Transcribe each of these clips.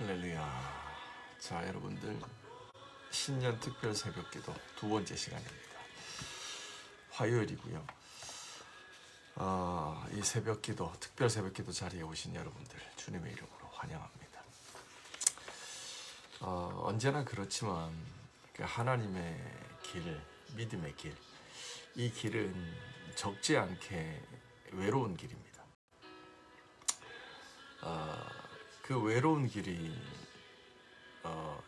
할렐루야. 자, 여러분들 신년 특별 새벽기도 두 번째 시간입니다. 화요일이고요. 이 새벽기도, 특별 새벽기도 자리에 오신 여러분들 주님의 이름으로 환영합니다. 언제나 그렇지만 하나님의 길, 믿음의 길, 이 길은 적지 않게 외로운 길입니다. 그 외로운 길이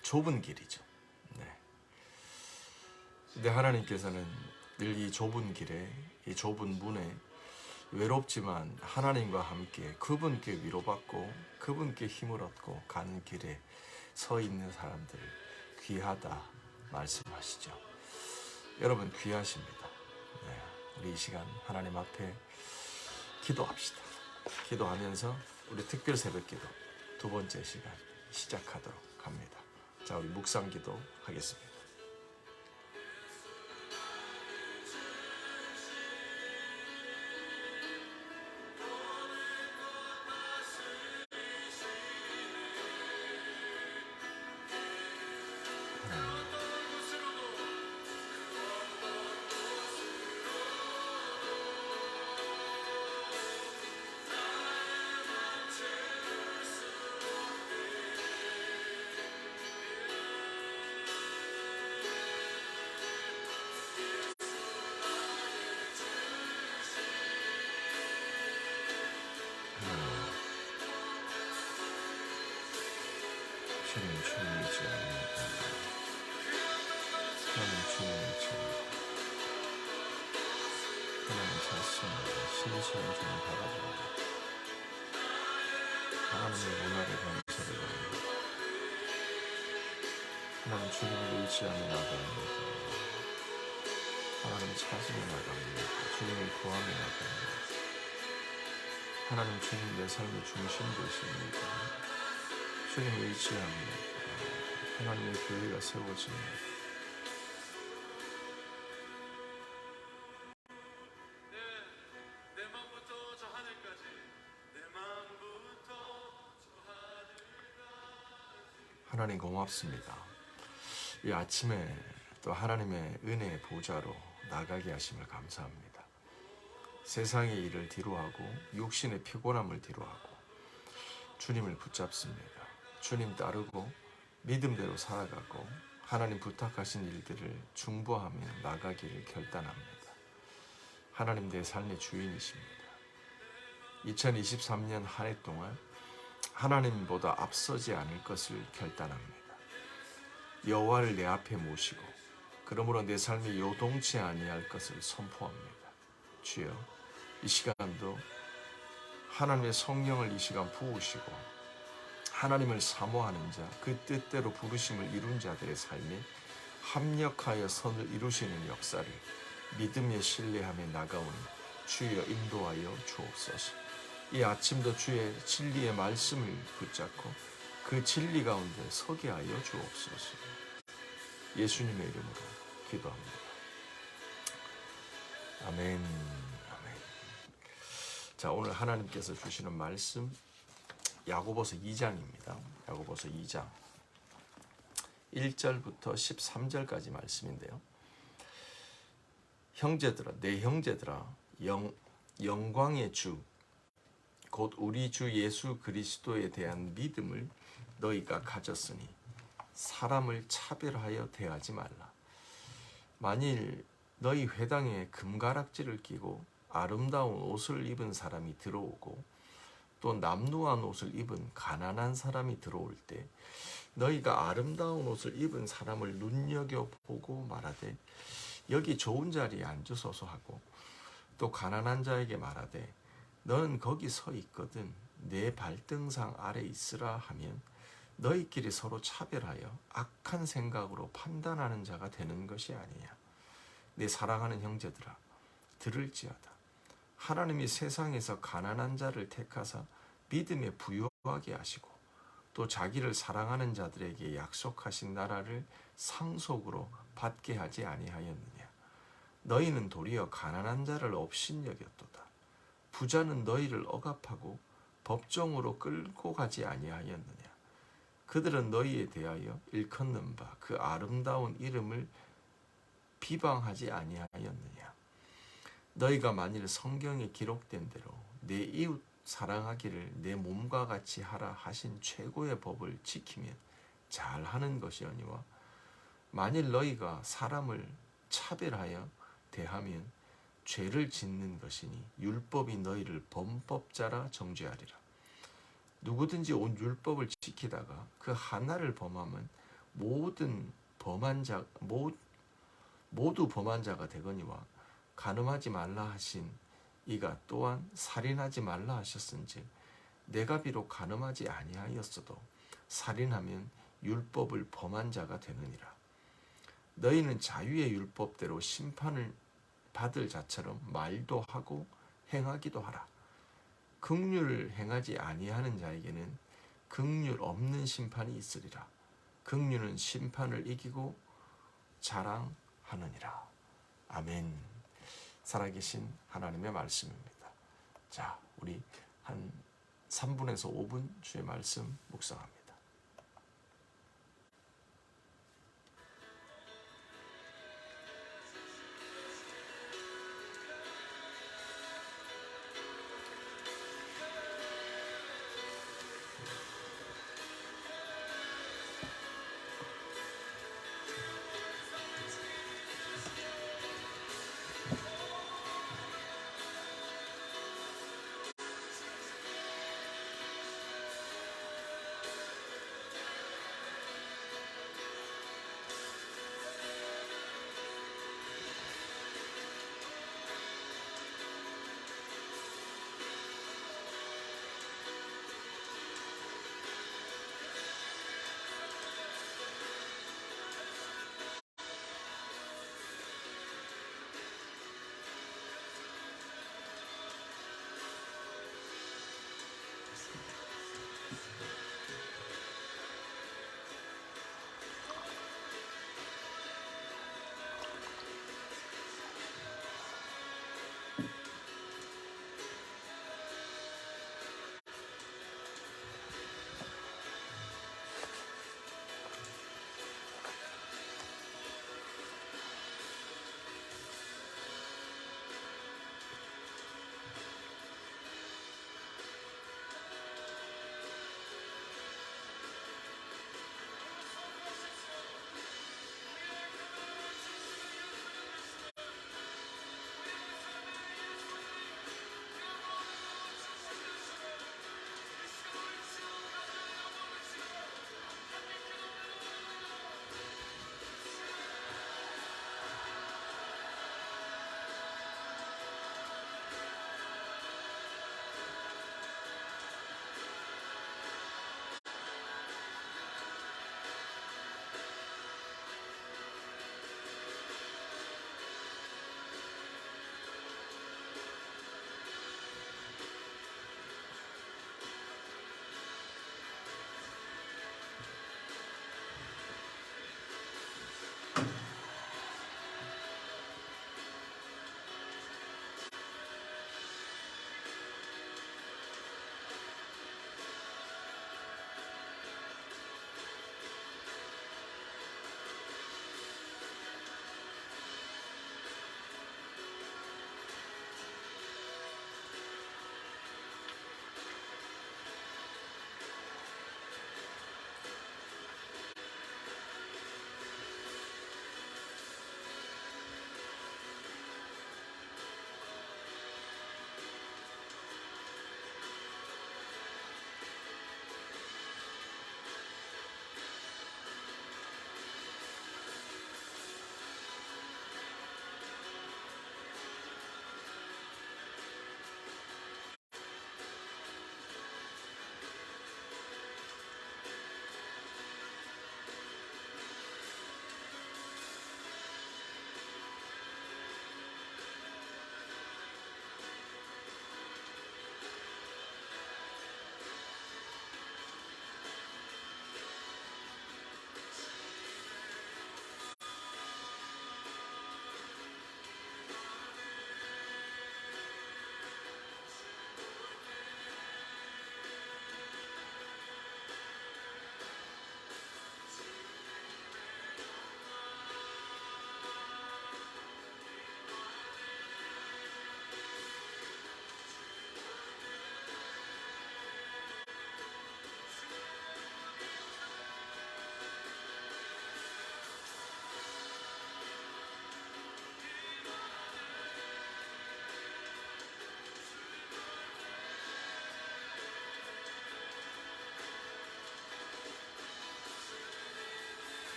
좁은 길이죠. 네. 근데 하나님께서는 늘 이 좁은 길에, 이 좁은 문에 외롭지만 하나님과 함께 그분께 위로받고 그분께 힘을 얻고 가는 길에 서 있는 사람들 귀하다 말씀하시죠. 여러분 귀하십니다. 네. 우리 이 시간 하나님 앞에 기도합시다. 기도하면서 우리 특별 새벽기도 두 번째 시간 시작하도록 합니다. 자, 우리 묵상기도 하겠습니다. 주님 의지합니다. 하나님 주님 의지합니다. 하나님 찾습니다. 신실한 주님 바라봅니다. 하나님의 문화를 감사를 합니다. 하나님 주님을 의지하며 나갑니다. 하나님 찾으며 나갑니다. 주님을 구하며 나갑니다. 하나님 주님 내 삶의 중심 되십니다. 주님을 의지합니다. 하나님의 교회가 세워집니다. 내 맘부터 저 하늘까지 내 맘부터 저 하늘까지. 하나님 고맙습니다. 이 아침에 또 하나님의 은혜의 보좌로 나가게 하심을 감사합니다. 세상의 일을 뒤로하고 육신의 피곤함을 뒤로하고 주님을 붙잡습니다. 주님 따르고 믿음대로 살아가고 하나님 부탁하신 일들을 중보하며 나가기를 결단합니다. 하나님 내 삶의 주인이십니다. 2023년 한 해 동안 하나님보다 앞서지 않을 것을 결단합니다. 여호와를 내 앞에 모시고 그러므로 내 삶이 요동치 아니할 것을 선포합니다. 주여, 이 시간도 하나님의 성령을 이 시간 부으시고 하나님을 사모하는 자, 그 뜻대로 부르심을 이룬 자들의 삶에 합력하여 선을 이루시는 역사를 믿음에 신뢰하며 나가오니 주여 인도하여 주옵소서. 이 아침도 주의 진리의 말씀을 붙잡고 그 진리 가운데 서게 하여 주옵소서. 예수님의 이름으로 기도합니다. 아멘. 아멘. 자, 오늘 하나님께서 주시는 말씀 야고보서 2장입니다. 야고보서 2장 1절부터 13절까지 말씀인데요. 형제들아, 내 형제들아, 영광의 주 곧 우리 주 예수 그리스도에 대한 믿음을 너희가 가졌으니 사람을 차별하여 대하지 말라. 만일 너희 회당에 금가락지를 끼고 아름다운 옷을 입은 사람이 들어오고 또 남루한 옷을 입은 가난한 사람이 들어올 때 너희가 아름다운 옷을 입은 사람을 눈여겨보고 말하되 여기 좋은 자리에 앉으소서 하고 또 가난한 자에게 말하되 너는 거기 서 있거든 내 발등상 아래 있으라 하면 너희끼리 서로 차별하여 악한 생각으로 판단하는 자가 되는 것이 아니냐. 내 사랑하는 형제들아, 들을지어다. 하나님이 세상에서 가난한 자를 택하사 믿음에 부유하게 하시고 또 자기를 사랑하는 자들에게 약속하신 나라를 상속으로 받게 하지 아니하였느냐. 너희는 도리어 가난한 자를 업신여겼도다. 부자는 너희를 억압하고 법정으로 끌고 가지 아니하였느냐. 그들은 너희에 대하여 일컫는 바 그 아름다운 이름을 비방하지 아니하였느냐. 너희가 만일 성경에 기록된 대로 내 이웃 사랑하기를 내 몸과 같이 하라 하신 최고의 법을 지키면 잘하는 것이오니와 만일 너희가 사람을 차별하여 대하면 죄를 짓는 것이니 율법이 너희를 범법자라 정죄하리라. 누구든지 온 율법을 지키다가 그 하나를 범하면 모두 범한 자가 되거니와 간음하지 말라 하신 이가 또한 살인하지 말라 하셨은즉 내가 비록 간음하지 아니하였어도 살인하면 율법을 범한 자가 되느니라. 너희는 자유의 율법대로 심판을 받을 자처럼 말도 하고 행하기도 하라. 긍휼을 행하지 아니하는 자에게는 긍휼 없는 심판이 있으리라. 긍휼은 심판을 이기고 자랑하느니라. 아멘. 살아계신 하나님의 말씀입니다. 자, 우리 한 3분에서 5분 주의 말씀 묵상합니다.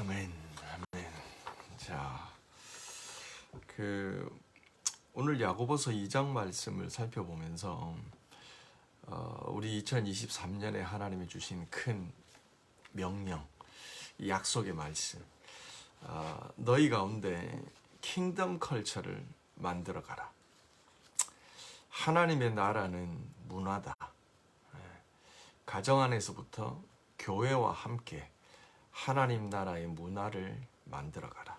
아멘. 아멘. 자, 오늘 야고보서 2장 말씀을 살펴보면서 우리 2023년에 하나님이 주신 큰 명령, 약속의 말씀, 너희 가운데 킹덤 컬처를 만들어 가라. 하나님의 나라는 문화다. 가정 안에서부터 교회와 함께 하나님 나라의 문화를 만들어 가라.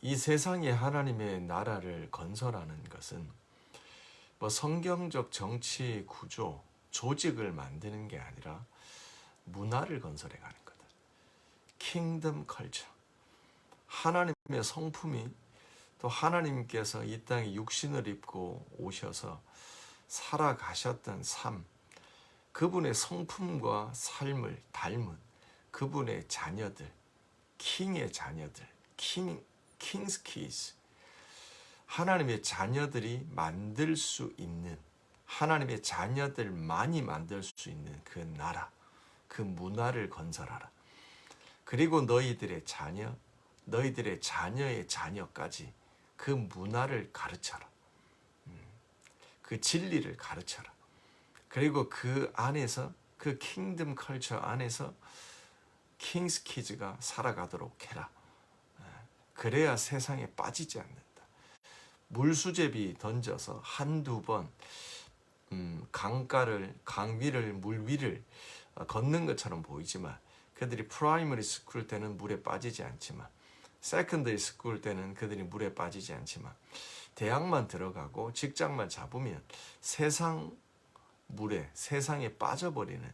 이 세상에 하나님의 나라를 건설하는 것은 뭐 성경적 정치 구조, 조직을 만드는 게 아니라 문화를 건설해 가는 거다. 킹덤 컬처. 하나님의 성품이 또 하나님께서 이 땅에 육신을 입고 오셔서 살아가셨던 삶, 그분의 성품과 삶을 닮은 그분의 자녀들, 킹의 자녀들, 킹스 키즈, 하나님의 자녀들이 만들 수 있는, 하나님의 자녀들만이 만들 수 있는 그 나라, 그 문화를 건설하라. 그리고 너희들의 자녀, 너희들의 자녀의 자녀까지 그 문화를 가르쳐라. 그 진리를 가르쳐라. 그리고 그 안에서, 그 킹덤 컬처 안에서 킹스 키즈가 살아가도록 해라. 그래야 세상에 빠지지 않는다. 물수제비 던져서 한두 번 강 위를, 물 위를 걷는 것처럼 보이지만 그들이 프라이머리 스쿨 때는 물에 빠지지 않지만, 세컨더리 스쿨 때는 그들이 물에 빠지지 않지만, 대학만 들어가고 직장만 잡으면 세상 물에, 세상에 빠져버리는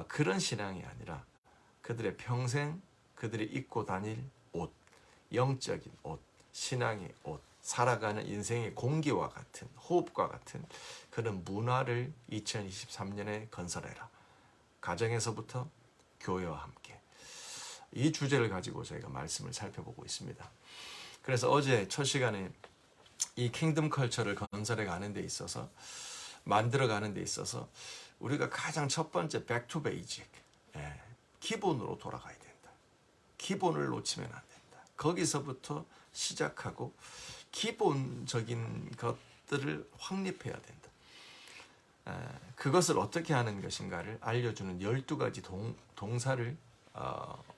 그런 신앙이 아니라 그들의 평생 그들이 입고 다닐 옷, 영적인 옷, 신앙의 옷, 살아가는 인생의 공기와 같은, 호흡과 같은 그런 문화를 2023년에 건설해라. 가정에서부터 교회와 함께. 이 주제를 가지고 저희가 말씀을 살펴보고 있습니다. 그래서 어제 첫 시간에 이 킹덤 컬처를 건설해 가는 데 있어서, 만들어 가는 데 있어서 우리가 가장 첫 번째 back to basic, 기본으로 돌아가야 된다. 기본을 놓치면 안 된다. 거기서부터 시작하고 기본적인 것들을 확립해야 된다. 그것을 어떻게 하는 것인가를 알려주는 12가지 동사를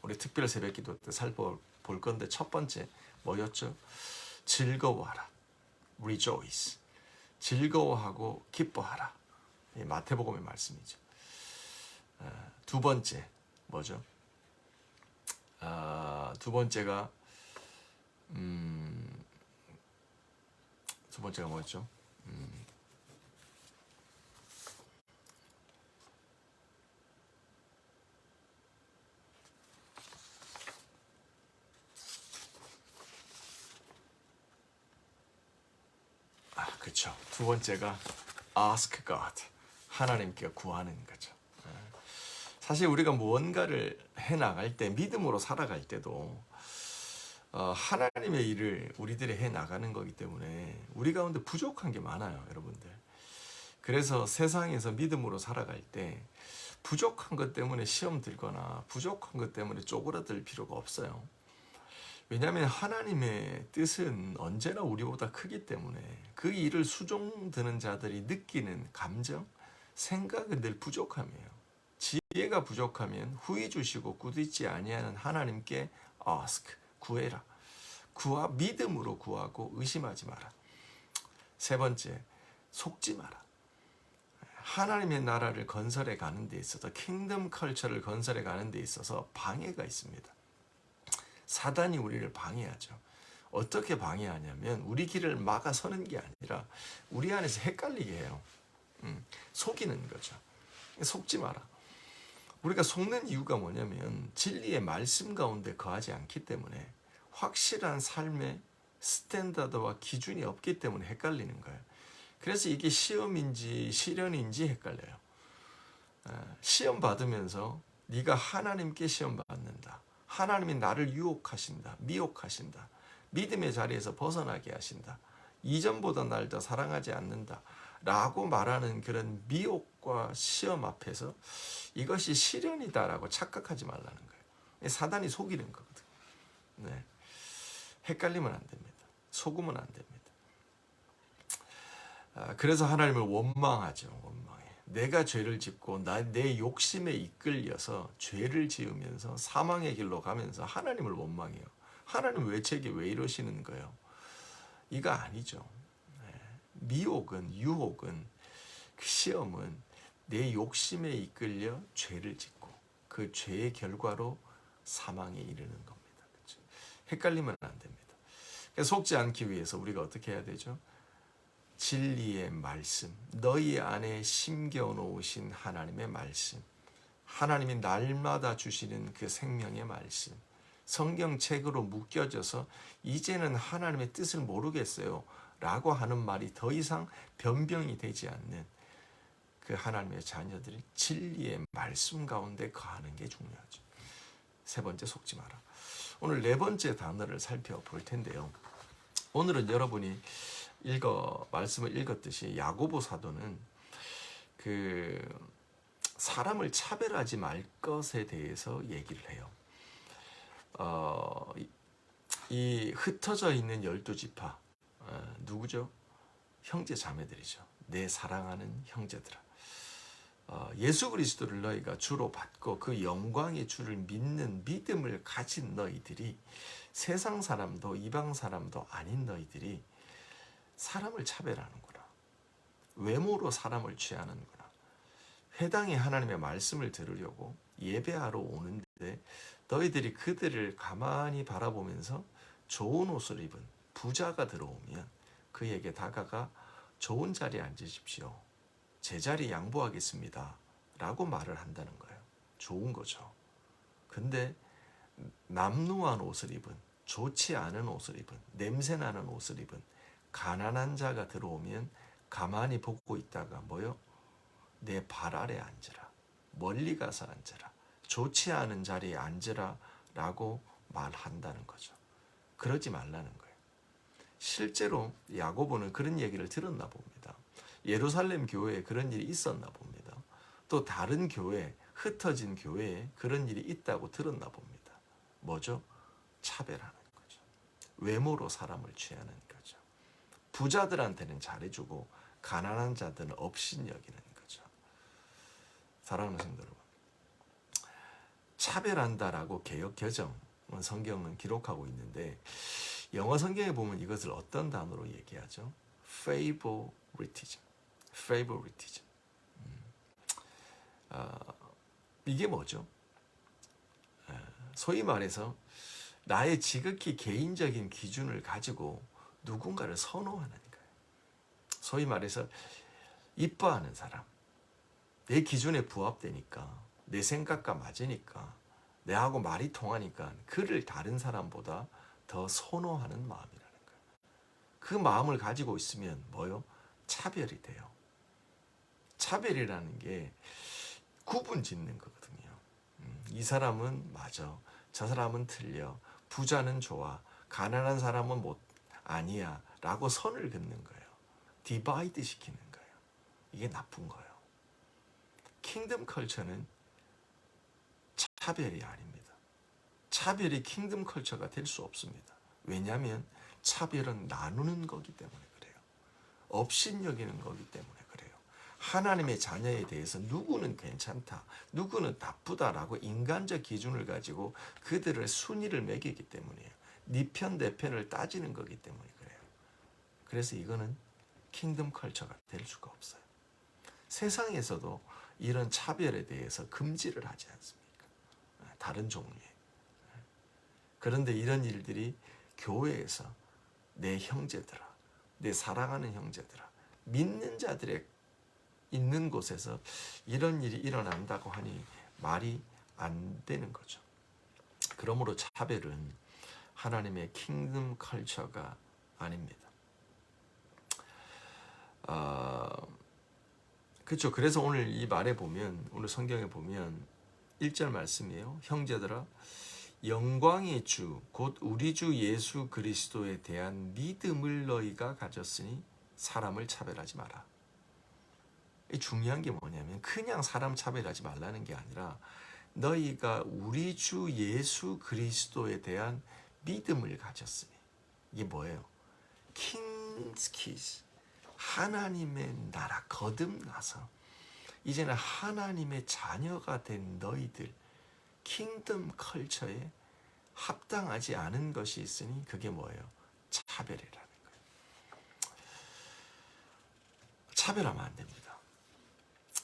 우리 특별 새벽기도 때 살펴볼 건데, 첫 번째 뭐였죠? 즐거워하라. rejoice. 즐거워하고 기뻐하라. 마태복음의 말씀이죠. 두 번째 뭐죠? 두 번째가 뭐였죠? 그렇죠. 두 번째가 ask God. 하나님께 구하는 거죠. 사실 우리가 무언가를 해나갈 때, 믿음으로 살아갈 때도 하나님의 일을 우리들이 해나가는 거기 때문에 우리 가운데 부족한 게 많아요, 여러분들. 그래서 세상에서 믿음으로 살아갈 때 부족한 것 때문에 시험 들거나 부족한 것 때문에 쪼그라들 필요가 없어요. 왜냐하면 하나님의 뜻은 언제나 우리보다 크기 때문에 그 일을 수종드는 자들이 느끼는 감정, 생각은 늘 부족함이에요. 지혜가 부족하면 후히 주시고 꾸짖지 아니하는 하나님께 ask, 구해라. 믿음으로 구하고 의심하지 마라. 세 번째, 속지 마라. 하나님의 나라를 건설해 가는 데 있어서, 킹덤 컬처를 건설해 가는 데 있어서 방해가 있습니다. 사단이 우리를 방해하죠. 어떻게 방해하냐면 우리 길을 막아서는 게 아니라 우리 안에서 헷갈리게 해요. 속이는 거죠. 속지 마라. 우리가 속는 이유가 뭐냐면 진리의 말씀 가운데 거하지 않기 때문에, 확실한 삶의 스탠다드와 기준이 없기 때문에 헷갈리는 거예요. 그래서 이게 시험인지 시련인지 헷갈려요. 시험 받으면서 네가 하나님께 시험 받는다. 하나님이 나를 유혹하신다. 미혹하신다. 믿음의 자리에서 벗어나게 하신다. 이전보다 날 더 사랑하지 않는다. 라고 말하는 그런 미혹과 시험 앞에서 이것이 시련이다라고 착각하지 말라는 거예요. 사단이 속이는 거거든. 네. 헷갈리면 안 됩니다. 속으면 안 됩니다. 그래서 하나님을 원망하죠. 원망해. 내가 죄를 짓고 내 욕심에 이끌려서 죄를 지으면서 사망의 길로 가면서 하나님을 원망해요. 하나님 왜 제게 왜 이러시는 거예요? 이거 아니죠. 미혹은, 유혹은, 그 시험은 내 욕심에 이끌려 죄를 짓고 그 죄의 결과로 사망에 이르는 겁니다. 그렇죠? 헷갈리면 안 됩니다. 속지 않기 위해서 우리가 어떻게 해야 되죠? 진리의 말씀, 너희 안에 심겨 놓으신 하나님의 말씀, 하나님이 날마다 주시는 그 생명의 말씀, 성경책으로 묶여져서 이제는 하나님의 뜻을 모르겠어요 라고 하는 말이 더 이상 변병이 되지 않는 그 하나님의 자녀들이 진리의 말씀 가운데 거하는 게 중요하죠. 세 번째, 속지 마라. 오늘 네 번째 단어를 살펴볼 텐데요. 오늘은 여러분이 말씀을 읽었듯이 야고보 사도는 그 사람을 차별하지 말 것에 대해서 얘기를 해요. 이 흩어져 있는 12지파 누구죠? 형제 자매들이죠. 내 사랑하는 형제들아. 예수 그리스도를 너희가 주로 받고 그 영광의 주를 믿는 믿음을 가진 너희들이 세상 사람도 이방 사람도 아닌 너희들이 사람을 차별하는구나. 외모로 사람을 취하는구나. 회당에 하나님의 말씀을 들으려고 예배하러 오는데 너희들이 그들을 가만히 바라보면서 좋은 옷을 입은 부자가 들어오면 그에게 다가가 좋은 자리에 앉으십시오. 제 자리 양보하겠습니다. 라고 말을 한다는 거예요. 좋은 거죠. 근데 남루한 옷을 입은, 좋지 않은 옷을 입은, 냄새나는 옷을 입은 가난한 자가 들어오면 가만히 보고 있다가 뭐요? 내 발 아래 앉으라. 멀리 가서 앉으라. 좋지 않은 자리에 앉으라 라고 말한다는 거죠. 그러지 말라는 거예요. 실제로 야고보는 그런 얘기를 들었나 봅니다. 예루살렘 교회에 그런 일이 있었나 봅니다. 또 다른 교회, 흩어진 교회에 그런 일이 있다고 들었나 봅니다. 뭐죠? 차별하는 거죠. 외모로 사람을 취하는 거죠. 부자들한테는 잘해주고 가난한 자들은 업신여기는 거죠. 사랑하는 성도 여러분, 차별한다라고 개역 개정 성경은 기록하고 있는데 영어 성경에 보면 이것을 어떤 단어로 얘기하죠? favoritism. favoritism. 이게 뭐죠? 소위 말해서 나의 지극히 개인적인 기준을 가지고 누군가를 선호하는 거예요. 소위 말해서 이뻐하는 사람, 내 기준에 부합되니까, 내 생각과 맞으니까, 내하고 말이 통하니까 그를 다른 사람보다 더 선호하는 마음이라는 거예요. 그 마음을 가지고 있으면 뭐요? 차별이 돼요. 차별이라는 게 구분 짓는 거거든요. 이 사람은 맞아, 저 사람은 틀려, 부자는 좋아, 가난한 사람은 아니야 라고 선을 긋는 거예요. 디바이드 시키는 거예요. 이게 나쁜 거예요. 킹덤 컬처는 차별이 아닙니다. 차별이 킹덤 컬처가 될 수 없습니다. 왜냐하면 차별은 나누는 거기 때문에 그래요. 업신여기는 거기 때문에 그래요. 하나님의 자녀에 대해서 누구는 괜찮다, 누구는 나쁘다라고 인간적 기준을 가지고 그들을 순위를 매기기 때문이에요. 네 편, 내 편을 따지는 거기 때문에 그래요. 그래서 이거는 킹덤 컬처가 될 수가 없어요. 세상에서도 이런 차별에 대해서 금지를 하지 않습니까? 다른 종류의. 그런데 이런 일들이 교회에서 내 형제들아, 내 사랑하는 형제들아, 믿는 자들의 있는 곳에서 이런 일이 일어난다고 하니 말이 안 되는 거죠. 그러므로 차별은 하나님의 킹덤 컬처가 아닙니다. 그렇죠. 그래서 오늘 이 말에 보면, 오늘 성경에 보면 1절 말씀이에요. 형제들아, 영광의 주, 곧 우리 주 예수 그리스도에 대한 믿음을 너희가 가졌으니 사람을 차별하지 마라. 중요한 게 뭐냐면 그냥 사람 차별하지 말라는 게 아니라 너희가 우리 주 예수 그리스도에 대한 믿음을 가졌으니. 이게 뭐예요? 킹스 키스, 하나님의 나라 거듭나서 이제는 하나님의 자녀가 된 너희들, 킹덤 컬처에 합당하지 않은 것이 있으니 그게 뭐예요? 차별이라는 거예요. 차별하면 안 됩니다.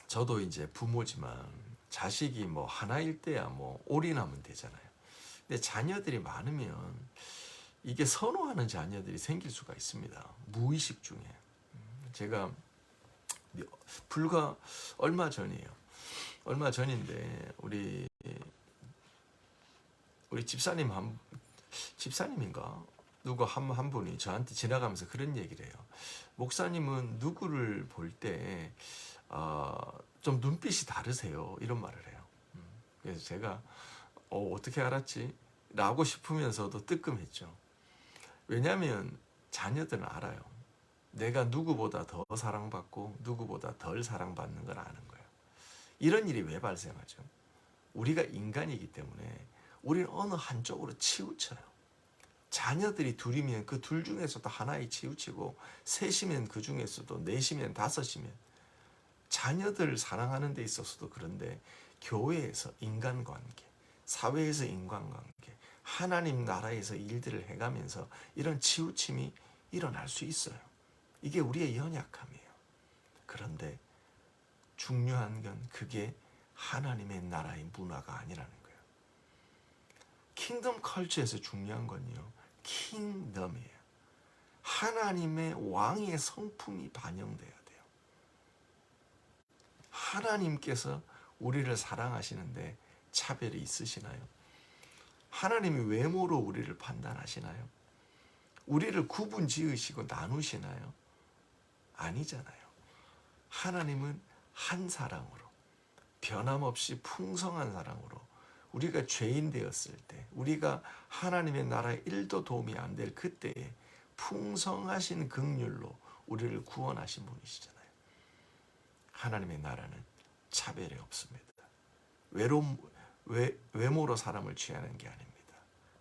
저도 이제 부모지만 자식이 뭐 하나일 때야 뭐 올인하면 되잖아요. 근데 자녀들이 많으면 이게 선호하는 자녀들이 생길 수가 있습니다. 무의식 중에. 제가 불과 얼마 전이에요. 얼마 전인데 우리 집사님인가 누구 한 분이 저한테 지나가면서 그런 얘기를 해요. 목사님은 누구를 볼 때 좀 눈빛이 다르세요. 이런 말을 해요. 그래서 제가 어떻게 알았지? 라고 싶으면서도 뜨끔했죠. 왜냐하면 자녀들은 알아요. 내가 누구보다 더 사랑받고 누구보다 덜 사랑받는 걸 아는 거예요. 이런 일이 왜 발생하죠? 우리가 인간이기 때문에 우리는 어느 한쪽으로 치우쳐요. 자녀들이 둘이면 그 둘 중에서도 하나에 치우치고, 셋이면 그 중에서도, 넷이면 다섯이면, 자녀들 사랑하는 데 있어서도 그런데 교회에서 인간관계, 사회에서 인간관계, 하나님 나라에서 일들을 해가면서 이런 치우침이 일어날 수 있어요. 이게 우리의 연약함이에요. 그런데 중요한 건 그게 하나님의 나라의 문화가 아니라는 거예요. 킹덤 컬처에서 중요한 건요, 킹덤이에요. 하나님의 왕의 성품이 반영돼야 돼요. 하나님께서 우리를 사랑하시는데 차별이 있으시나요? 하나님이 외모로 우리를 판단하시나요? 우리를 구분 지으시고 나누시나요? 아니잖아요. 하나님은 한 사랑으로, 변함없이 풍성한 사랑으로, 우리가 죄인 되었을 때, 우리가 하나님의 나라에 1도 도움이 안 될 그때에 풍성하신 긍휼로 우리를 구원하신 분이시잖아요. 하나님의 나라는 차별이 없습니다. 외모로 사람을 취하는 게 아닙니다.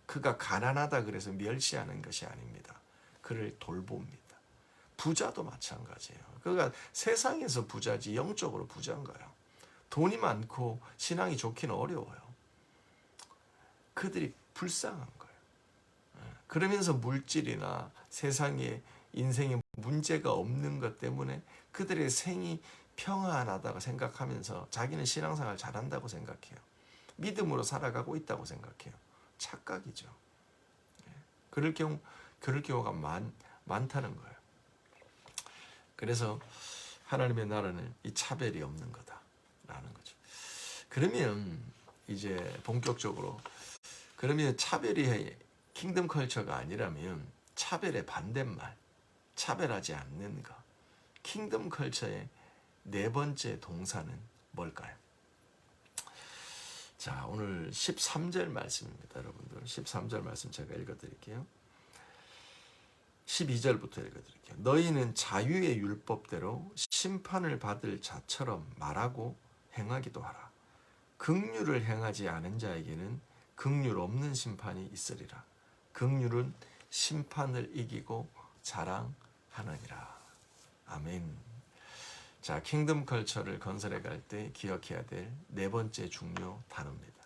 그가 가난하다 그래서 멸시하는 것이 아닙니다. 그를 돌봅니다. 부자도 마찬가지예요. 그가 세상에서 부자지 영적으로 부자인 거예요. 돈이 많고 신앙이 좋기는 어려워요. 그들이 불쌍한 거예요. 그러면서 물질이나 세상에 인생에 문제가 없는 것 때문에 그들의 생이 평안하다고 생각하면서 자기는 신앙생활 잘한다고 생각해요. 믿음으로 살아가고 있다고 생각해요. 착각이죠. 그럴 경우가 많다는 거예요. 그래서 하나님의 나라는 이 차별이 없는 거다라는 거죠. 그러면 이제 본격적으로, 그러면 차별이 킹덤 컬처가 아니라면 차별의 반대말, 차별하지 않는 것, 킹덤 컬처의 네 번째 동사는 뭘까요? 자, 오늘 13절 말씀입니다. 여러분들 13절 말씀 제가 읽어드릴게요. 12절부터 읽어드릴게요. 너희는 자유의 율법대로 심판을 받을 자처럼 말하고 행하기도 하라. 긍휼을 행하지 않은 자에게는 긍휼 없는 심판이 있으리라. 긍휼은 심판을 이기고 자랑하느니라. 아멘. 자, 킹덤 컬처를 건설해 갈 때 기억해야 될 네 번째 중요 단어입니다.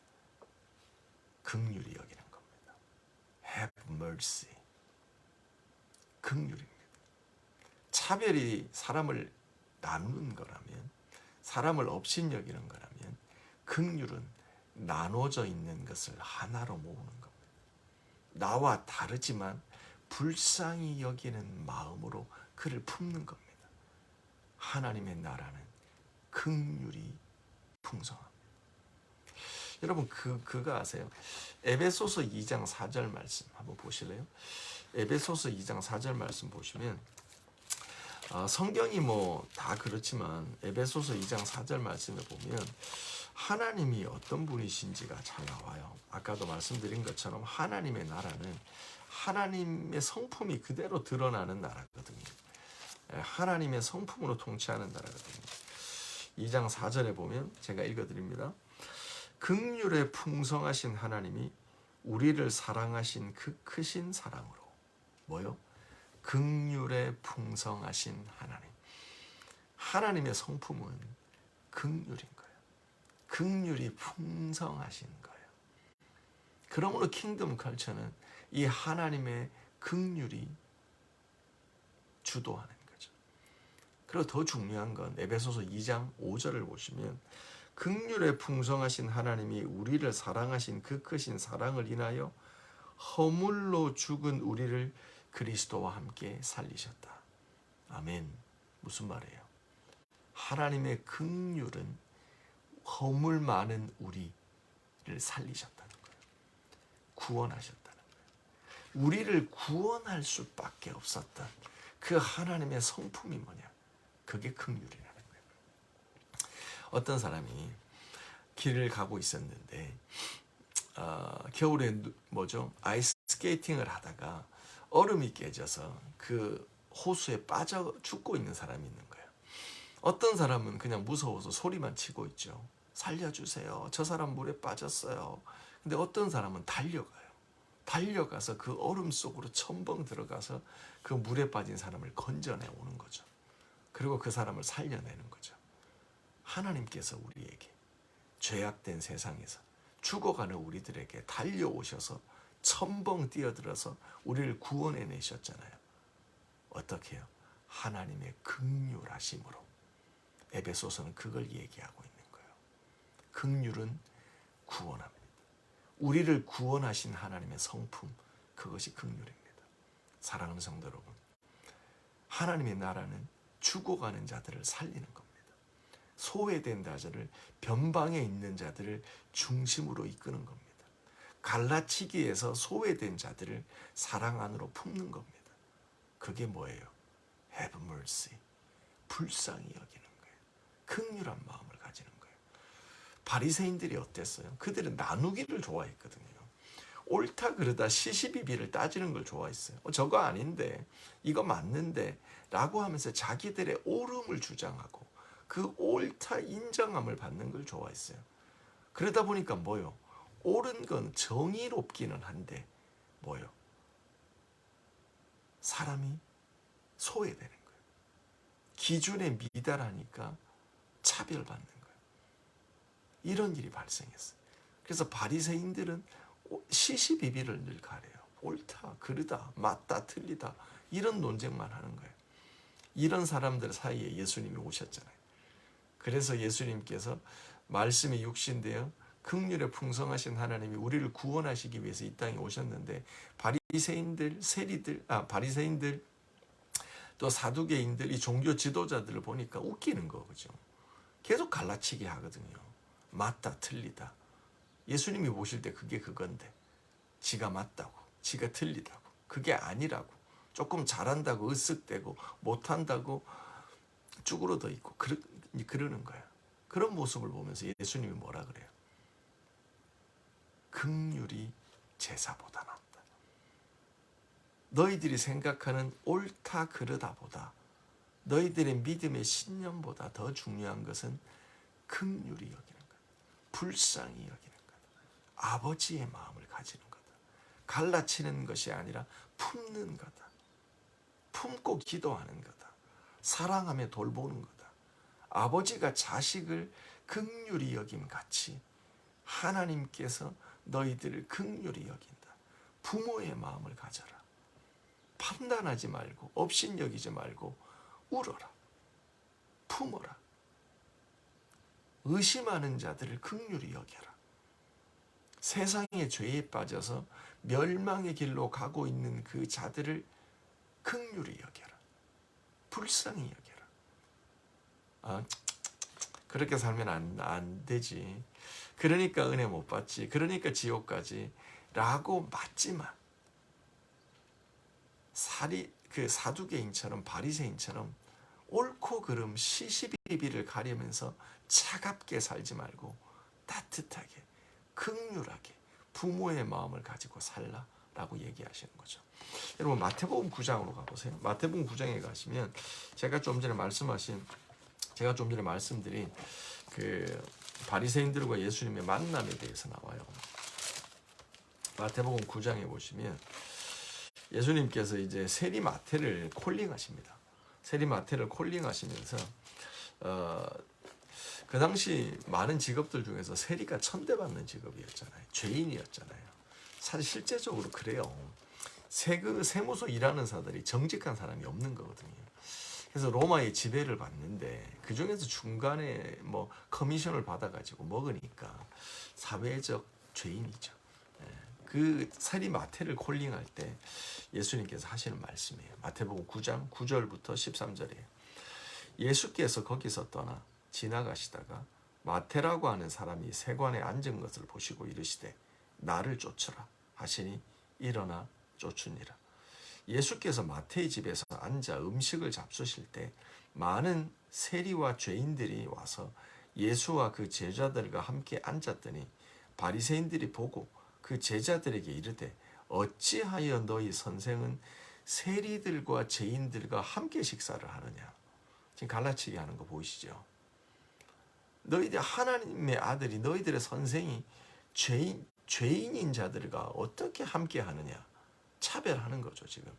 긍휼히 여기는 겁니다. Have mercy. 긍휼입니다. 차별이 사람을 나누는 거라면, 사람을 업신여기는 거라면, 긍휼은 나눠져 있는 것을 하나로 모으는 겁니다. 나와 다르지만 불쌍히 여기는 마음으로 그를 품는 겁니다. 하나님의 나라는 긍휼이 풍성합니다. 여러분 그거 아세요? 에베소서 2장 4절 말씀 한번 보실래요? 에베소서 2장 4절 말씀 보시면 성경이 뭐 다 그렇지만 에베소서 2장 4절 말씀에 보면 하나님이 어떤 분이신지가 잘 나와요. 아까도 말씀드린 것처럼 하나님의 나라는 하나님의 성품이 그대로 드러나는 나라거든요. 하나님의 성품으로 통치하는 나라거든요. 2장 4절에 보면 제가 읽어드립니다. 긍휼에 풍성하신 하나님이 우리를 사랑하신 그 크신 사랑으로 뭐요? 긍휼에 풍성하신 하나님. 하나님의 성품은 긍휼인 거예요. 긍휼이 풍성하신 거예요. 그러므로 킹덤 컬처는 이 하나님의 긍휼이 주도하는 거죠. 그리고 더 중요한 건 에베소서 2장 5절을 보시면 긍휼에 풍성하신 하나님이 우리를 사랑하신 그 크신 사랑을 인하여 허물로 죽은 우리를 그리스도와 함께 살리셨다. 아멘. 무슨 말이에요? 하나님의 긍휼은 허물 많은 우리를 살리셨다는 거예요. 구원하셨다는 거예요. 우리를 구원할 수밖에 없었던 그 하나님의 성품이 뭐냐? 그게 긍휼이라는 거예요. 어떤 사람이 길을 가고 있었는데 겨울에 아이스 스케이팅을 하다가 얼음이 깨져서 그 호수에 빠져 죽고 있는 사람이 있는 거예요. 어떤 사람은 그냥 무서워서 소리만 치고 있죠. 살려주세요. 저 사람 물에 빠졌어요. 근데 어떤 사람은 달려가요. 달려가서 그 얼음 속으로 첨벙 들어가서 그 물에 빠진 사람을 건져내 오는 거죠. 그리고 그 사람을 살려내는 거죠. 하나님께서 우리에게 죄악된 세상에서 죽어가는 우리들에게 달려오셔서 첨벙 뛰어들어서 우리를 구원해내셨잖아요. 어떻게 해요? 하나님의 긍휼하심으로. 에베소서는 그걸 얘기하고 있는 거예요. 긍휼은 구원합니다. 우리를 구원하신 하나님의 성품, 그것이 긍휼입니다. 사랑하는 성도 여러분, 하나님의 나라는 죽어가는 자들을 살리는 겁니다. 소외된 자들을, 변방에 있는 자들을 중심으로 이끄는 겁니다. 갈라치기에서 소외된 자들을 사랑 안으로 품는 겁니다. 그게 뭐예요? Have mercy. 불쌍히 여기는 거예요. 긍휼한 마음을 가지는 거예요. 바리새인들이 어땠어요? 그들은 나누기를 좋아했거든요. 옳다 그르다 시시비비를 따지는 걸 좋아했어요. 저거 아닌데, 이거 맞는데 라고 하면서 자기들의 옳음을 주장하고 그 옳다 인정함을 받는 걸 좋아했어요. 그러다 보니까 뭐요? 옳은 건 정의롭기는 한데 뭐요? 사람이 소외되는 거예요. 기준에 미달하니까 차별받는 거예요. 이런 일이 발생했어요. 그래서 바리새인들은 시시비비를 늘 가려요. 옳다, 그르다, 맞다, 틀리다 이런 논쟁만 하는 거예요. 이런 사람들 사이에 예수님이 오셨잖아요. 그래서 예수님께서 말씀이 육신되어 긍휼에 풍성하신 하나님이 우리를 구원하시기 위해서 이 땅에 오셨는데 바리새인들, 바리새인들 또 사두개인들, 이 종교 지도자들을 보니까 웃기는 거죠. 계속 갈라치기 하거든요. 맞다, 틀리다. 예수님이 보실 때 그게 그건데 지가 맞다고, 지가 틀리다고, 그게 아니라고, 조금 잘한다고 으쓱대고 못한다고 쭈그러져 있고 그러는 거야. 그런 모습을 보면서 예수님이 뭐라 그래요? 긍휼이 제사보다 낫다. 너희들이 생각하는 옳다 그르다보다, 너희들의 믿음의 신념보다 더 중요한 것은 긍휼히 여기는 거다. 불쌍히 여기는 거다. 아버지의 마음을 가지는 거다. 갈라치는 것이 아니라 품는 거다. 품고 기도하는 거다. 사랑하며 돌보는 거다. 아버지가 자식을 긍휼히 여김 같이 하나님께서 너희들을 긍휼히 여긴다. 부모의 마음을 가져라. 판단하지 말고 업신여기지 말고 울어라. 품어라. 의심하는 자들을 긍휼히 여겨라. 세상의 죄에 빠져서 멸망의 길로 가고 있는 그 자들을 긍휼히 여겨라. 불쌍히 여겨라. 그렇게 살면 안 되지. 그러니까 은혜 못 받지. 그러니까 지옥 가지. 라고 맞지만 그 사두개인처럼 바리새인처럼 옳고 그름 시시비비를 가리면서 차갑게 살지 말고 따뜻하게 긍휼하게 부모의 마음을 가지고 살라라고 얘기하시는 거죠. 여러분 마태복음 9장으로 가보세요. 마태복음 9장에 가시면 제가 좀 전에 말씀드린 그 바리새인들과 예수님의 만남에 대해서 나와요. 마태복음 9장에 보시면 예수님께서 이제 세리마태를 콜링하십니다. 세리마태를 콜링하시면서 그 당시 많은 직업들 중에서 세리가 천대받는 직업이었잖아요. 죄인이었잖아요. 사실 실제적으로 그래요. 세무소 일하는 사들이 정직한 사람이 없는 거거든요. 그래서 로마의 지배를 받는데 그 중에서 중간에 뭐 커미션을 받아가지고 먹으니까 사회적 죄인이죠. 그 세리마태를 콜링할 때 예수님께서 하시는 말씀이에요. 마태복음 9장 9절부터 13절이에요. 예수께서 거기서 떠나 지나가시다가 마태라고 하는 사람이 세관에 앉은 것을 보시고 이르시되 나를 쫓으라 하시니 일어나 쫓으니라. 예수께서 마태의 집에서 앉아 음식을 잡수실 때 많은 세리와 죄인들이 와서 예수와 그 제자들과 함께 앉았더니 바리새인들이 보고 그 제자들에게 이르되 어찌하여 너희 선생은 세리들과 죄인들과 함께 식사를 하느냐. 지금 갈라치기 하는 거 보이시죠? 너희들 하나님의 아들이 너희들의 선생이 죄인인 자들과 어떻게 함께 하느냐. 차별하는 거죠. 지금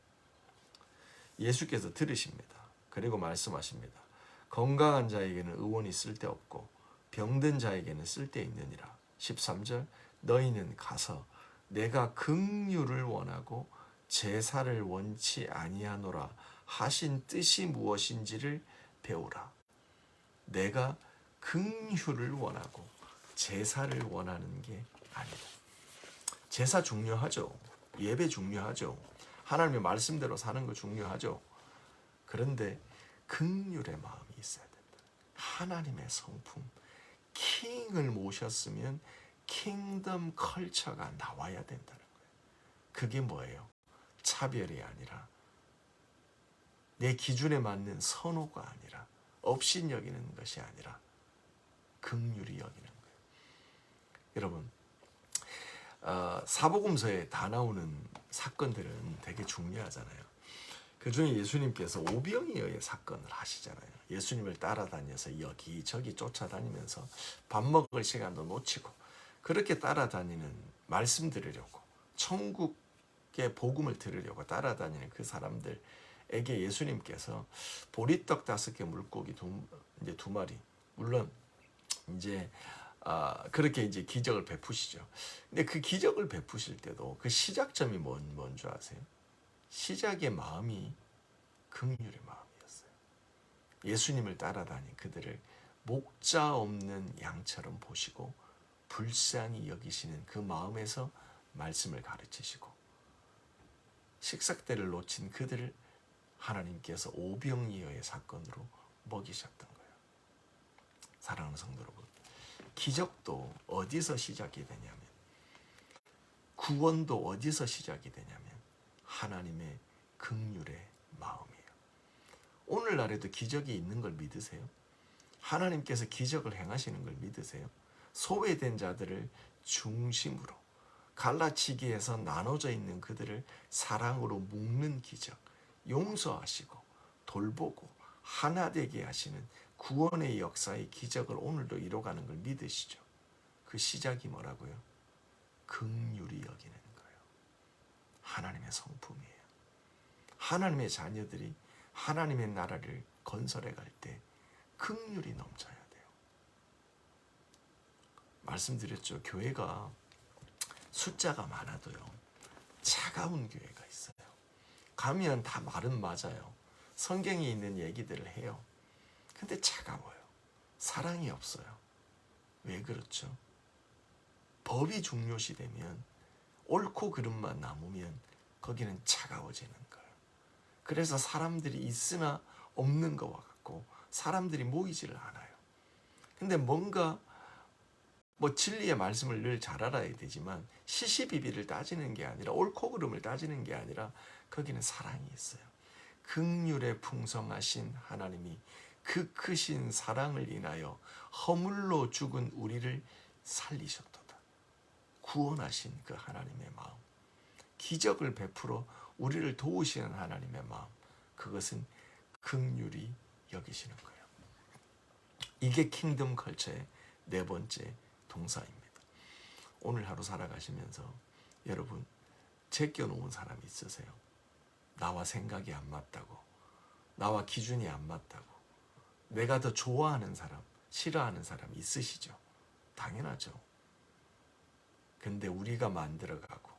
예수께서 들으십니다. 그리고 말씀하십니다. 건강한 자에게는 의원이 쓸데없고 병든 자에게는 쓸데있느니라. 13절 너희는 가서 내가 긍휼을 원하고 제사를 원치 아니하노라 하신 뜻이 무엇인지를 배우라. 내가 긍휼을 원하고 제사를 원하는 게 아니다. 제사 중요하죠. 예배 중요하죠. 하나님의 말씀대로 사는 거 중요하죠. 그런데 긍휼의 마음이 있어야 된다. 하나님의 성품, 킹을 모셨으면 킹덤 컬처가 나와야 된다는 거예요. 그게 뭐예요? 차별이 아니라 내 기준에 맞는 선호가 아니라 업신여기는 것이 아니라 긍휼히 여기는 거예요. 여러분, 사복음서에 다 나오는 사건들은 되게 중요하잖아요. 그 중에 예수님께서 오병이어의 사건을 하시잖아요. 예수님을 따라다녀서 여기저기 쫓아다니면서 밥 먹을 시간도 놓치고 그렇게 따라다니는 말씀 들으려고 천국의 복음을 들으려고 따라다니는 그 사람들에게 예수님께서 보리떡 5개 물고기 두 마리 물론 이제 그렇게 이제 기적을 베푸시죠. 근데 그 기적을 베푸실 때도 그 시작점이 뭔 줄 아세요? 시작의 마음이 긍휼의 마음이었어요. 예수님을 따라다닌 그들을 목자 없는 양처럼 보시고 불쌍히 여기시는 그 마음에서 말씀을 가르치시고 식사 때를 놓친 그들을 하나님께서 오병이어의 사건으로 먹이셨던 거예요. 사랑하는 성도 여러분, 기적도 어디서 시작이 되냐면, 구원도 어디서 시작이 되냐면 하나님의 긍휼의 마음이에요. 오늘날에도 기적이 있는 걸 믿으세요? 하나님께서 기적을 행하시는 걸 믿으세요? 소외된 자들을 중심으로 갈라치기에서 나눠져 있는 그들을 사랑으로 묶는 기적, 용서하시고 돌보고 하나 되게 하시는 구원의 역사의 기적을 오늘도 이뤄가는 걸 믿으시죠? 그 시작이 뭐라고요? 긍휼히 여기는 거예요. 하나님의 성품이에요. 하나님의 자녀들이 하나님의 나라를 건설해 갈 때 긍휼이 넘쳐야 돼요. 말씀드렸죠. 교회가 숫자가 많아도요, 차가운 교회가 있어요. 가면 다 말은 맞아요. 성경에 있는 얘기들을 해요. 근데 차가워요. 사랑이 없어요. 왜 그렇죠? 법이 중요시되면 옳고 그름만 남으면 거기는 차가워지는 거예요. 그래서 사람들이 있으나 없는 것과 같고 사람들이 모이지를 않아요. 근데 뭔가 진리의 말씀을 늘 잘 알아야 되지만 시시비비를 따지는 게 아니라 옳고 그름을 따지는 게 아니라 거기는 사랑이 있어요. 긍휼에 풍성하신 하나님이 그 크신 사랑을 인하여 허물로 죽은 우리를 살리셨도다. 구원하신 그 하나님의 마음, 기적을 베풀어 우리를 도우시는 하나님의 마음, 그것은 긍휼히 여기시는 거예요. 이게 킹덤 컬처의 네 번째 동사입니다. 오늘 하루 살아가시면서 여러분 제껴놓은 사람이 있으세요? 나와 생각이 안 맞다고, 나와 기준이 안 맞다고, 내가 더 좋아하는 사람, 싫어하는 사람 있으시죠? 당연하죠. 근데 우리가 만들어가고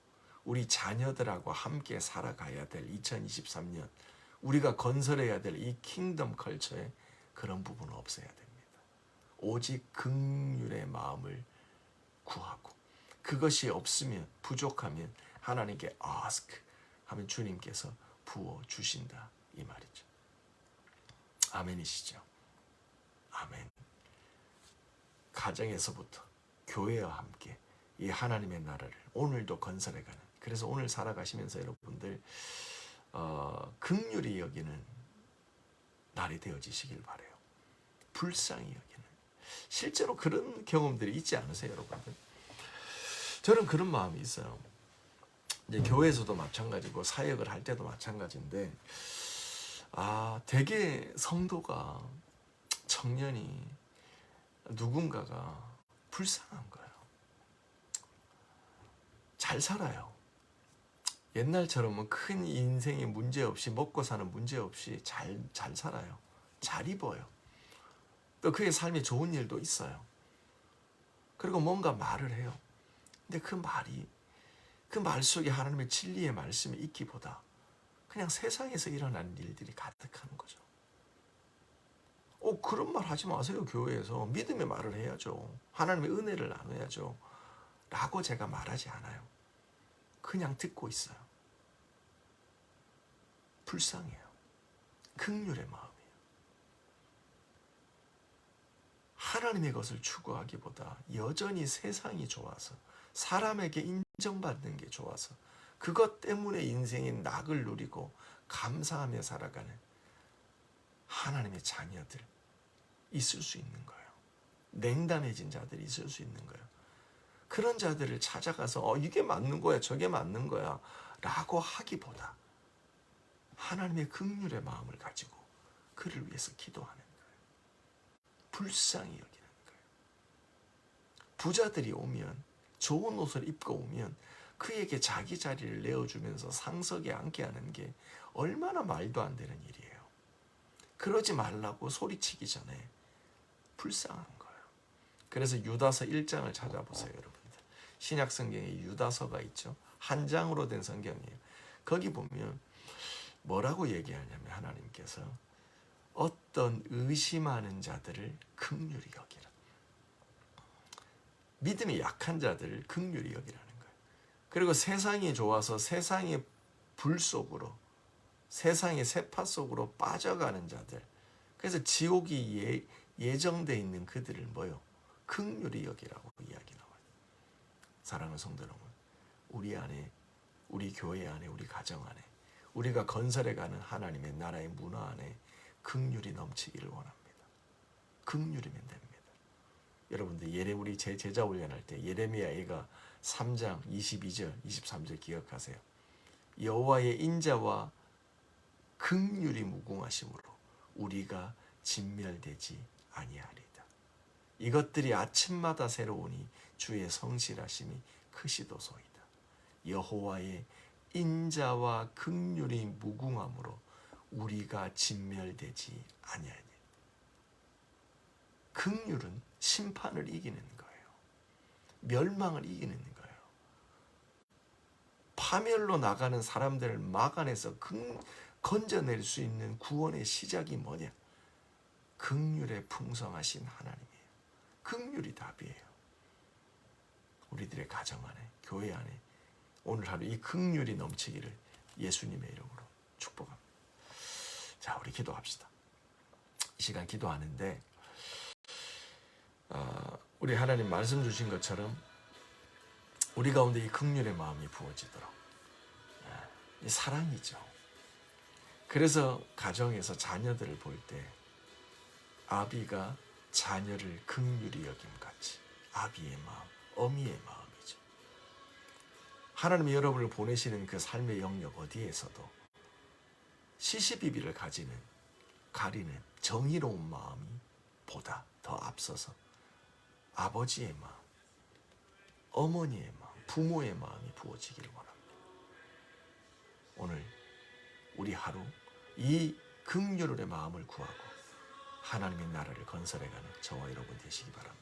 우리 자녀들하고 함께 살아가야 될 2023년, 우리가 건설해야 될 이 킹덤 컬처에 그런 부분은 없어야 됩니다. 오직 긍휼의 마음을 구하고, 그것이 없으면, 부족하면 하나님께 ask 하면 주님께서 부어주신다 이 말이죠. 아멘이시죠? 아멘. 가정에서부터 교회와 함께 이 하나님의 나라를 오늘도 건설해가는, 그래서 오늘 살아가시면서 여러분들 긍휼히 여기는 날이 되어지시길 바라요. 불쌍히 여기는. 실제로 그런 경험들이 있지 않으세요, 여러분들? 저는 그런 마음이 있어요. 이제 교회에서도 마찬가지고 사역을 할 때도 마찬가지인데, 되게 성도가, 청년이, 누군가가 불쌍한 거예요. 잘 살아요. 옛날처럼은 큰 인생의 문제 없이, 먹고 사는 문제 없이 잘 살아요. 잘 입어요. 또 그의 삶에 좋은 일도 있어요. 그리고 뭔가 말을 해요. 근데 그 말 속에 하나님의 진리의 말씀이 있기보다 그냥 세상에서 일어나는 일들이 가득한 거죠. 그런 말 하지 마세요. 교회에서 믿음의 말을 해야죠. 하나님의 은혜를 나눠야죠. 라고 제가 말하지 않아요. 그냥 듣고 있어요. 불쌍해요. 긍휼의 마음이에요. 하나님의 것을 추구하기보다 여전히 세상이 좋아서, 사람에게 인정받는 게 좋아서, 그것 때문에 인생의 낙을 누리고 감사하며 살아가는 하나님의 자녀들 있을 수 있는 거예요. 냉담해진 자들이 있을 수 있는 거예요. 그런 자들을 찾아가서 이게 맞는 거야, 저게 맞는 거야 라고 하기보다 하나님의 긍휼의 마음을 가지고 그를 위해서 기도하는 거예요. 불쌍히 여기는 거예요. 부자들이 오면, 좋은 옷을 입고 오면 그에게 자기 자리를 내어주면서 상석에 앉게 하는 게 얼마나 말도 안 되는 일이에요. 그러지 말라고 소리치기 전에 불쌍한 거예요. 그래서 유다서 1장을 찾아보세요, 여러분들. 신약 성경에 유다서가 있죠. 한 장으로 된 성경이에요. 거기 보면 뭐라고 얘기하냐면, 하나님께서 어떤 의심하는 자들을 긍휼히 여기라. 믿음이 약한 자들을 긍휼히 여기라는 거예요. 그리고 세상이 좋아서 세상의 불 속으로, 세상의 세파 속으로 빠져가는 자들, 그래서 지옥이 예정되어 있는 그들을 긍휼히 여기라고 이야기 나와요. 사랑하는 성도 여러분, 우리 안에, 우리 교회 안에, 우리 가정 안에, 우리가 건설해가는 하나님의 나라의 문화 안에 긍휼이 넘치기를 원합니다. 긍휼이면 됩니다. 여러분들 우리 제 제자 훈련할 때 예레미야가 3장 22절 23절 기억하세요. 여호와의 인자와 긍휼이 무궁하심으로 우리가 진멸되지 아니하리다. 이것들이 아침마다 새로우니 주의 성실하심이 크시도소이다. 여호와의 인자와 긍휼이 무궁함으로 우리가 진멸되지 아니하니. 긍휼은 심판을 이기는 거예요. 멸망을 이기는 거예요. 파멸로 나가는 사람들을 막아내서 건져낼 수 있는 구원의 시작이 뭐냐? 긍휼에 풍성하신 하나님이에요. 긍휼이 답이에요. 우리들의 가정 안에, 교회 안에 오늘 하루 이 긍휼이 넘치기를 예수님의 이름으로 축복합니다. 자, 우리 기도합시다. 이 시간 기도하는데 우리 하나님 말씀 주신 것처럼 우리 가운데 이 긍휼의 마음이 부어지도록, 이 사랑이죠. 그래서 가정에서 자녀들을 볼 때 아비가 자녀를 긍휼히 여김같이 아비의 마음, 어미의 마음이죠. 하나님이 여러분을 보내시는 그 삶의 영역 어디에서도 시시비비를 가리는 정의로운 마음이 보다 더 앞서서 아버지의 마음, 어머니의 마음, 부모의 마음이 부어지기를 원합니다. 오늘 우리 하루 이 긍휼의 마음을 구하고 하나님의 나라를 건설해가는 저와 여러분 되시기 바랍니다.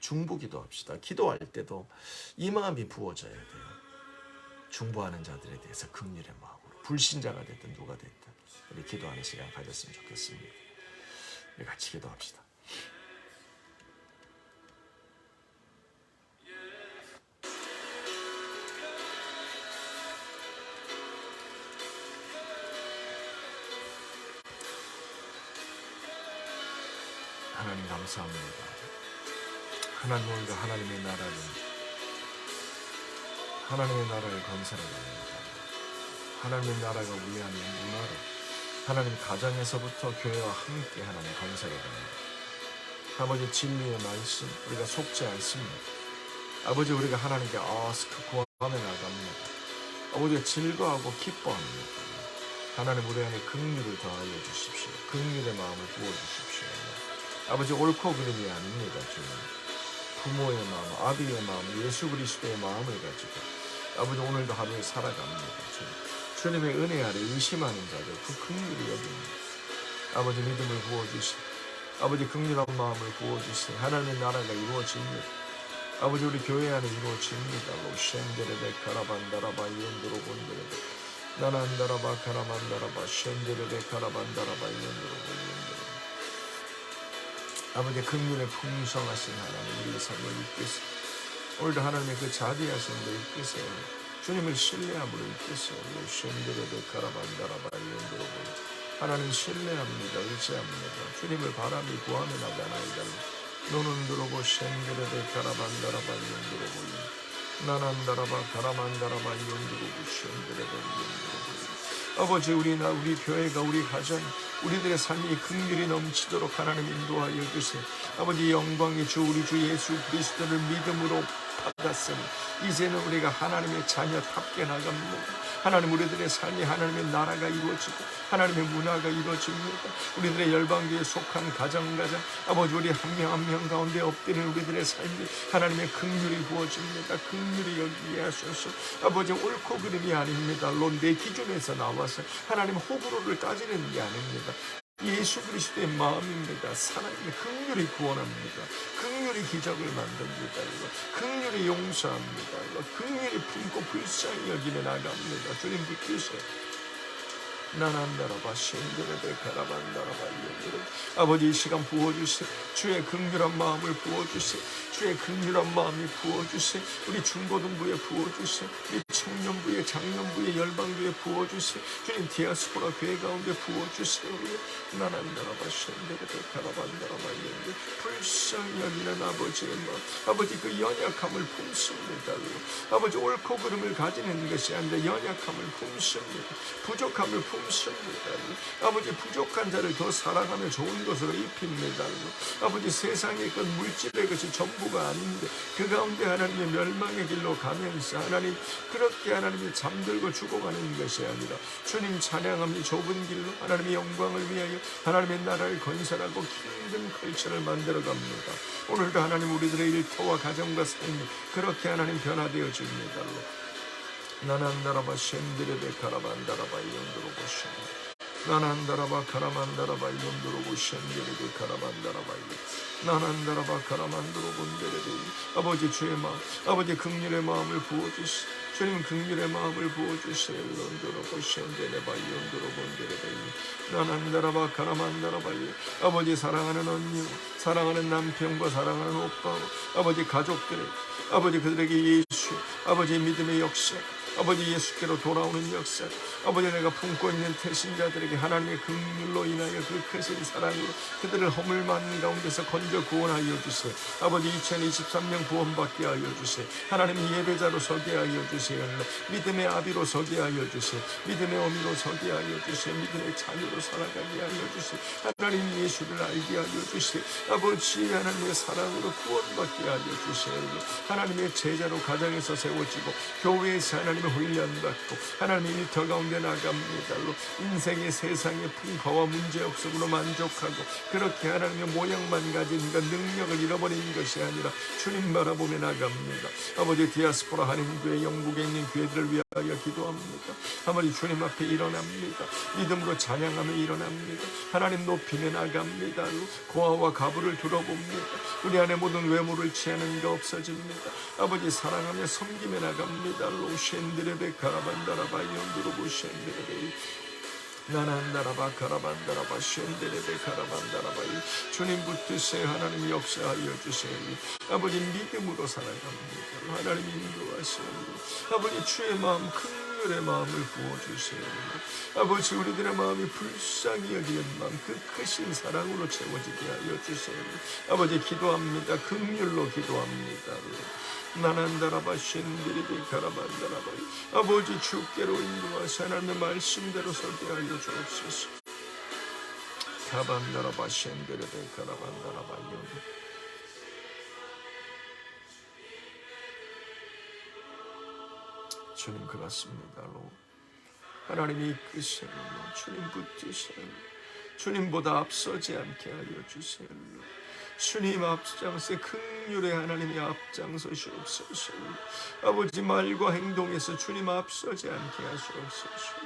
중보기도 합시다. 기도할 때도 이 마음이 부어져야 돼요. 중보하는 자들에 대해서 긍휼의 마음으로, 불신자가 됐든 누가 됐든 우리 기도하는 시간 가졌으면 좋겠습니다. 우리 같이 기도합시다. 하나님 감사합니다. 하나님과 하나님의 나라를 건설해갑니다. 하나님의 나라가 위하는 문화로 하나님 가정에서부터 교회와 함께 하나님 건설해갑니다. 아버지 진리의 말씀 우리가 속지 않습니다. 아버지 우리가 하나님께 구하며 나갑니다. 아버지가 즐거워하고 기뻐합니다. 하나님 우리 안에 긍휼을 더하여 주십시오. 긍휼의 마음을 부어주십시오. 아버지 옳고 그름이 아닙니다. 주님 부모의 마음, 아비의 마음, 예수 그리스도의 마음을 가지고 아버지 오늘도 하루에 살아갑니다. 주님의 은혜 아래 의심하는 자들 그 긍휼히 여깁니다. 아버지 믿음을 부어주시고 아버지 긍휼한 마음을 부어주시고 하나님의 나라가 이루어집니다. 아버지 우리 교회 안에 이루어집니다. 로셴데레베 카라반다라바 이온드로 본데레베 나난다라바 카라반다라바 셴데레베 카라반다라바 이온드로 본데레베 아버지 긍휼의 풍성하신 하나님 우리의 삶을 이끄세요. 오늘도 하나님의 그 자비하신 데 이끄세요. 주님을 신뢰함으로 이끄세요. 셴데레베 카라반다라바 이온드로 본데레베 하나님 신뢰합니다. 의지합니다. 주님을 바람이 구하며 나가나이다. 노는 들어보 셴데레베 카라반다라바 이온드로보 나난다라바 카라만다라바 이온드로보 셴데레베 이온드로보 아버지 우리 교회가 우리 가정 우리들의 삶이 긍휼이 넘치도록 하나님 인도하여 주세요. 아버지 영광의 주 우리 주 예수 그리스도를 믿음으로 받았으니 이제는 우리가 하나님의 자녀답게 나갑니다. 하나님 우리들의 삶이 하나님의 나라가 이루어지고 하나님의 문화가 이루어집니다. 우리들의 열방교에 속한 가정 아버지 우리 한 명 한 명 가운데 엎드린 우리들의 삶이 하나님의 긍휼이 부어집니다. 긍휼히 여기게 하소서. 아버지 옳고 그름이 아닙니다. 내 기준에서 나와서 하나님 호불호를 따지는 게 아닙니다. 예수 그리스도의 마음입니다. 사랑의 긍휼히 구원합니다. 긍휼히 기적을 만듭니다. 긍휼히 용서합니다. 긍휼히 품고 불쌍히 여기며 나갑니다. 주님 붙드세요. 나난다라바 셴데레베 카라반다라바 이온드로 아버지 이 시간 부어주세요. 주의 긍휼한 마음을 부어주세요. 주의 긍휼한 마음이 부어주세요. 우리 중고등부에 부어주세요. 우리 청년부에 장년부에 열방부에 부어주세요. 주님 디아스포라 교회 가운데 부어주세요. 나난다라바 셴데레베 카라반다라바 이온드로 불쌍히 여기는 아버지의 마음 아버지 그 연약함을 품습니다. 아버지 옳고 그름을 가지는 것이 아니라 연약함을 품습니다. 부족함을 품습니다. 아버지 부족한 자를 더 사랑하며 좋은 것으로 입힙니다. 아버지 세상의 것 물질의 것이 전부가 아닌데 그 가운데 하나님의 멸망의 길로 가면서 하나님 그렇게 하나님이 잠들고 죽어가는 것이 아니라 주님 찬양함이 좁은 길로 하나님의 영광을 위하여 하나님의 나라를 건설하고 킹덤 컬처를 만들어갑니다. 오늘도 하나님 우리들의 일터와 가정과 삶이 그렇게 하나님 변화되어집니다. 나난다라바 셴데레베 카라반다라바 이온드로보 나난다라바 카라만다라바 이온드로보 셴데레베 카라반다라바 나난다라바 카라만드로본데레베 아버지 주의 마음 아버지 긍휼의 마음을 부어주시오. 주님 긍휼의 마음을 부어주세요. 이온드로보 셴데레바 이온드로본데레베 나난다라바 카라만다라바 아버지 사랑하는 언니 사랑하는 남편과 사랑하는 오빠 아버지 가족들의 아버지 그들에게 예수 아버지 믿음의 역사 아버지 예수께로 돌아오는 역사 아버지 내가 품고 있는 태신자들에게 하나님의 긍휼로 인하여 그 크신 사랑으로 그들을 허물만 가운데서 건져 구원하여 주세요. 아버지 2023년 구원받게 하여 주세요. 하나님의 예배자로 서게 하여 주세요. 믿음의 아비로 서게 하여 주세요. 믿음의 어미로 서게 하여 주세요. 믿음의 자녀로 살아가게 하여 주세요. 하나님 예수를 알게 하여 주세요. 아버지 하나님의 사랑으로 구원받게 하여 주세요. 하나님의 제자로 가정에서 세워지고 교회에서 하나님의 훈련받고 하나님의 일터 가운데 나갑니다. 인생의 세상의 풍파와 문제 없음으로 만족하고 그렇게 하나님의 모양만 가진 그 능력을 잃어버린 것이 아니라 주님 바라보며 나갑니다. 아버지, 디아스포라 한인교회 영국에 있는 교회들을 위하여 기도합니다. 아버지, 주님 앞에 일어납니다. 믿음으로 찬양하며 일어납니다. 하나님 높이며 나갑니다. 고아와 가부를 들어봅니다. 우리 안에 모든 외모를 취하는 거 없어집니다. 아버지, 사랑하며 섬기며 나갑니다. 로셴드레베 카라반다라바 연두르고 셴드레베 나난다라바 카라반다라바 셴데레베 카라반다라바 주님 붙드세요. 하나님 역사하여 주세요. 아버지, 믿음으로 살아갑니다. 하나님 인도하세요. 아버지, 주의 마음, 긍휼의 마음을 부어주세요. 아버지, 우리들의 마음이 불쌍히 여기는 마음, 그 크신 사랑으로 채워지게 하여 주세요. 아버지, 기도합니다. 긍휼로 기도합니다. 나난다라바 셴드레베 카라반다라바 아버지, 주께로 인도하사 하나님의 말씀대로 설게 하여 주옵소서. 카반다라바 셴데레베 카라반다라바 연 주님, 그렇습니다. 하나님이 이끄세요. 주님 붙드세요. 주님보다 앞서지 않게 하여 주세요. 주님 앞장서 긍휼의 하나님이 앞장서시옵소서. 아버지, 말과 행동에서 주님 앞서지 않게 하시옵소서.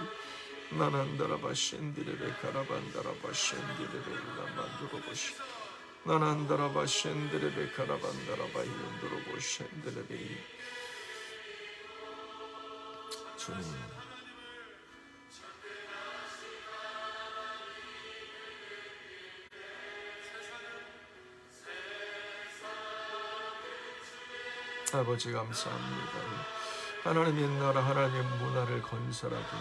나난다라바 셴디레베 카라반다라바 셴디레베 라만두로보시 나난다라바 셴디레베 카라반다라바 이온두로보 셴디레베 주님, 아버지, 감사합니다. 하나님의 나라, 하나님의 문화를 건설하고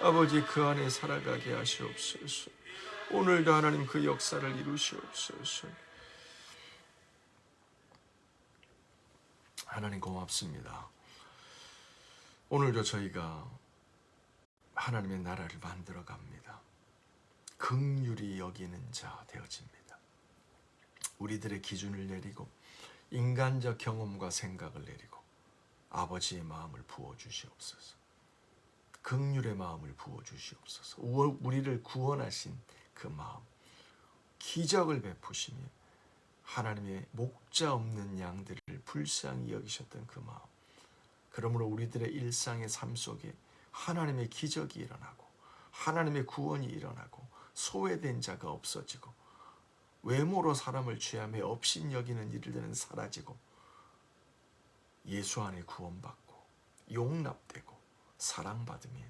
아버지, 그 안에 살아가게 하시옵소서. 오늘도 하나님 그 역사를 이루시옵소서. 하나님, 고맙습니다. 오늘도 저희가 하나님의 나라를 만들어 갑니다. 긍휼히 여기는 자 되어집니다. 우리들의 기준을 내리고 인간적 경험과 생각을 내리고 아버지의 마음을 부어주시옵소서. 긍휼의 마음을 부어주시옵소서. 우리를 구원하신 그 마음, 기적을 베푸시며 하나님의 목자 없는 양들을 불쌍히 여기셨던 그 마음, 그러므로 우리들의 일상의 삶 속에 하나님의 기적이 일어나고 하나님의 구원이 일어나고 소외된 자가 없어지고 외모로 사람을 취하며 업신 여기는 일들은 사라지고 예수 안에 구원받고 용납되고 사랑받으며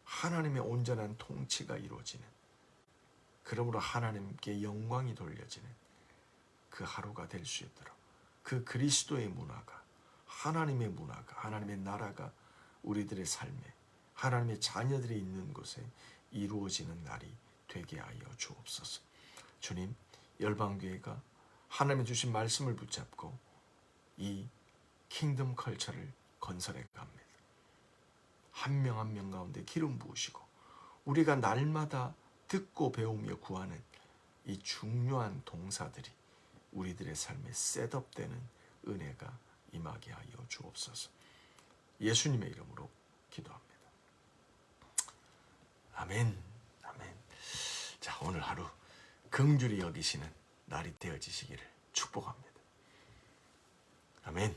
하나님의 온전한 통치가 이루어지는, 그러므로 하나님께 영광이 돌려지는 그 하루가 될 수 있도록 그 그리스도의 문화가, 하나님의 문화가, 하나님의 나라가 우리들의 삶에, 하나님의 자녀들이 있는 곳에 이루어지는 날이 되게 하여 주옵소서. 주님, 열방교회가 하나님의 주신 말씀을 붙잡고 이 킹덤 컬처를 건설해 갑니다. 한 명 한 명 가운데 기름 부으시고 우리가 날마다 듣고 배우며 구하는 이 중요한 동사들이 우리들의 삶에 셋업되는 은혜가 임하게 하여 주옵소서. 예수님의 이름으로 기도합니다. 아멘. 아멘. 자, 오늘 하루 긍휼히 여기시는 날이 되어지시기를 축복합니다. 아멘.